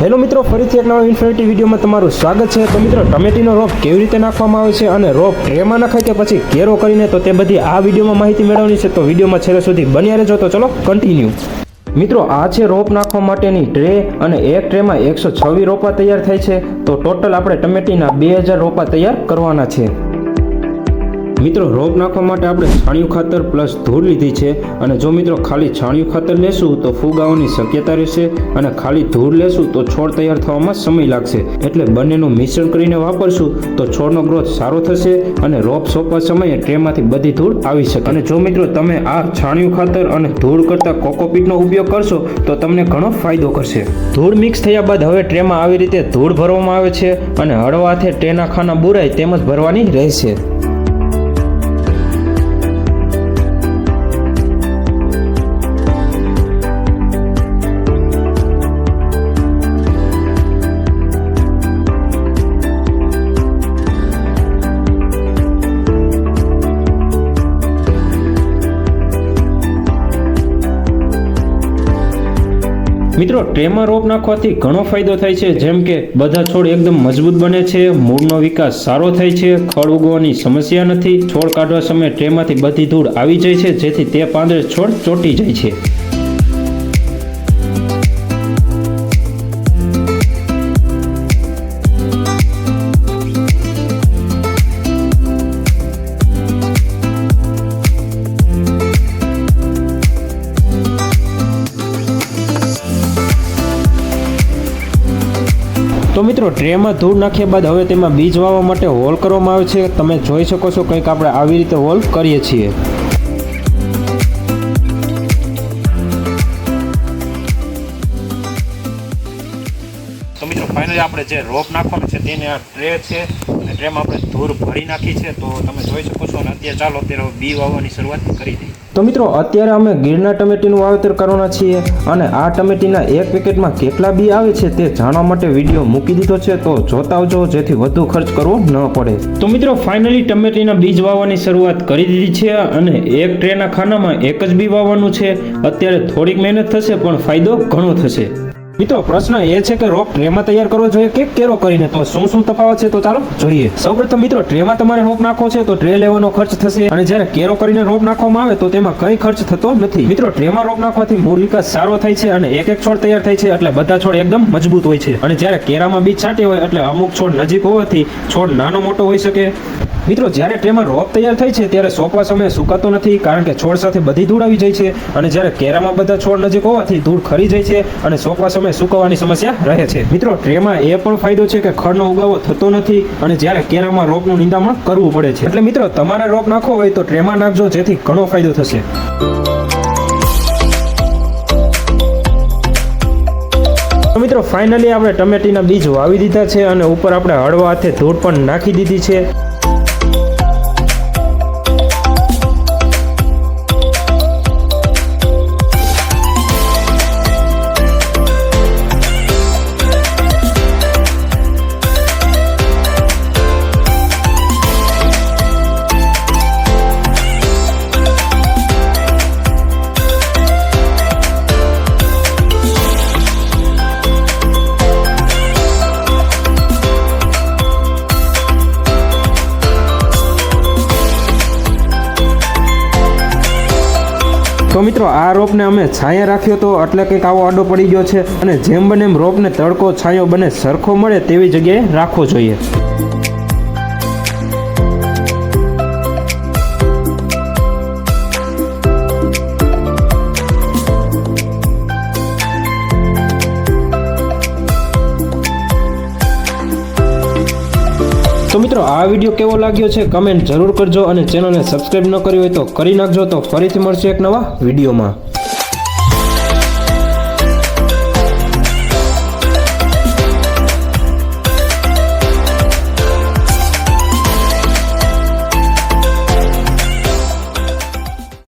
Hello મિત્રો, ફરીથી એક નવા ઇન્ફોર્મેટિવ વિડીયોમાં તમારું સ્વાગત છે। તો મિત્રો, ટમેટીનો રોપ કેવી રીતે નાખવામાં આવે છે અને રોપ ટ્રેમાં નાખાય કે પછી કેરો કરીને, તો તે બધી આ વિડીયોમાં માહિતી મેળવવાની છે। તો વિડીયોમાં છેલ્લે સુધી બન્યા રહેજો। તો ચલો કન્ટિન્યુ। મિત્રો, આ છે રોપ નાખવા માટેની ટ્રે અને એક ટ્રેમાં 126 રોપા તૈયાર થાય છે। તો ટોટલ આપણે ટમેટીના 2000 રોપા તૈયાર કરવાના છે। મિત્રો, રોપ નાખવા માટે આપણે છાણિયું ખાતર પ્લસ ધૂળ લીધી છે અને જો મિત્રો ખાલી છાણિયું ખાતર લેશું તો ફૂગ આવવાની શક્યતા રહેશે અને ખાલી ધૂળ લેશું તો છોડ તૈયાર થવામાં સમય લાગશે। એટલે બંનેનું મિશ્રણ કરીને વાપરશું તો છોડનો ગ્રોથ સારો થશે અને રોપ સોંપવા સમયે ટ્રેમાંથી બધી ધૂળ આવી શકે। અને જો મિત્રો તમે આ છાણિયું ખાતર અને ધૂળ કરતાં કોકોપીટનો ઉપયોગ કરશો તો તમને ઘણો ફાયદો કરશે। ધૂળ મિક્સ થયા બાદ હવે ટ્રેમાં આવી રીતે ધૂળ ભરવામાં આવે છે અને હળવા હાથે ટ્રેના ખાના બુરાય તેમજ ભરવાની રહેશે। મિત્રો, ટ્રેમાં રોપ નાખવાથી ઘણો ફાયદો થાય છે, જેમ કે બધા છોડ એકદમ મજબૂત બને છે, મૂળનો વિકાસ સારો થાય છે, ખડ ઉગવાની સમસ્યા નથી, છોડ કાઢવા સમયે ટ્રેમાંથી બધી ધૂળ આવી જાય છે, જેથી તે પાંદડે છોડ ચોંટી જાય છે। તો મિત્રો, ટ્રેમાં ધૂળ નાખ્યા બાદ હવે તેમાં બીજ વાવવા માટે હોલ કરવામાં આવે છે। તમે જોઈ શકો છો, કંઈક આપણે આવી રીતે હોલ કરીએ છીએ। તો મિત્રો, ફાઇનલી આપણે જે રોપ નાખવાનું છે તેને આ ટ્રે છે અને ટ્રેમાં આપણે ધૂળ ભરી નાખી છે। તો તમે જોઈ શકો છો અને અત્યારે બી વાવવાની શરૂઆત કરી દઈએ। તો મિત્રો, અત્યારે અમે ગીરના ટમેટીનું વાવેતર કરવાના છીએ અને આ ટમેટીના એક પેકેટમાં કેટલા બી આવે છે તે જાણવા માટે વિડીયો મૂકી દીધો છે, તો જોતા આવજો જેથી વધુ ખર્ચ કરવો ન પડે। તો મિત્રો, ફાઇનલી ટમેટીના બીજ વાવવાની શરૂઆત કરી દીધી છે અને એક ટ્રેના ખાનામાં એક જ બી વાવવાનું છે। અત્યારે થોડીક મહેનત થશે પણ ફાયદો ઘણો થશે। મિત્રો, પ્રશ્ન એ છે કે રોપ ટ્રેમાં તૈયાર કરવો જોઈએ કે કેરો કરીને, તો શું તફાવત છે તો ચાલો જોઈએ। સૌપ્રથમ મિત્રો, ટ્રેમાં તમારે રોપ નાખવો છે તો ટ્રે લેવાનો ખર્ચ થશે અને જ્યારે કેરો કરીને રોપ નાખવામાં આવે તો તેમાં કંઈ ખર્ચ થતો નથી। મિત્રો, ટ્રેમાં રોપ નાખવાથી મૂળ વિકાસ સારો થાય છે અને એક એક છોડ તૈયાર થાય છે, એટલે બધા છોડ એકદમ મજબૂત હોય છે અને જ્યારે કેરામાં બીજ છાંટે હોય એટલે અમુક છોડ નજીક હોવાથી છોડ નાનો મોટો હોઈ શકે। મિત્રો, જ્યારે ટ્રેમાં રોપ તૈયાર થાય છે ત્યારે સોંપવા સમયે સુકાતો નથી, કારણ કે છોડ સાથે બધી ધૂળ આવી જાય છે અને જ્યારે કેરામાં બધા છોડ નજીક હોવાથી ધૂળ ખરી જાય છે અને સોંપવા સમયે સુકાવાની સમસ્યા રહે છે। મિત્રો, ટ્રેમાં એ પણ ફાયદો છે કે ખડનો ઉગાવો થતો નથી અને જ્યારે કેરામાં રોપનું નિંદામણ કરવું પડે છે। એટલે મિત્રો, તમારે રોપ નાખવો હોય તો ટ્રેમાં નાખજો, જેથી ઘણો ફાયદો થશે। તો મિત્રો, ફાઇનલી આપણે ટમેટીના બીજ વાવી દીધા છે અને ઉપર આપણે હળવા હાથે ધૂળ પણ નાખી દીધી છે। તો મિત્રો, આ રોપને અમે છાંયે રાખ્યો હતો, એટલે કંઈક આવો આડો પડી ગયો છે અને જેમ બને એમ રોપને તડકો છાંયો બને સરખો મળે તેવી જગ્યાએ રાખવો જોઈએ। તો મિત્રો, આ વિડીયો કેવો લાગ્યો છે કમેન્ટ જરૂર કરજો અને ચેનલને સબસ્ક્રાઇબ ન કરી હોય તો કરી નાખજો। તો ફરીથી મળશે એક નવા વિડીયોમાં।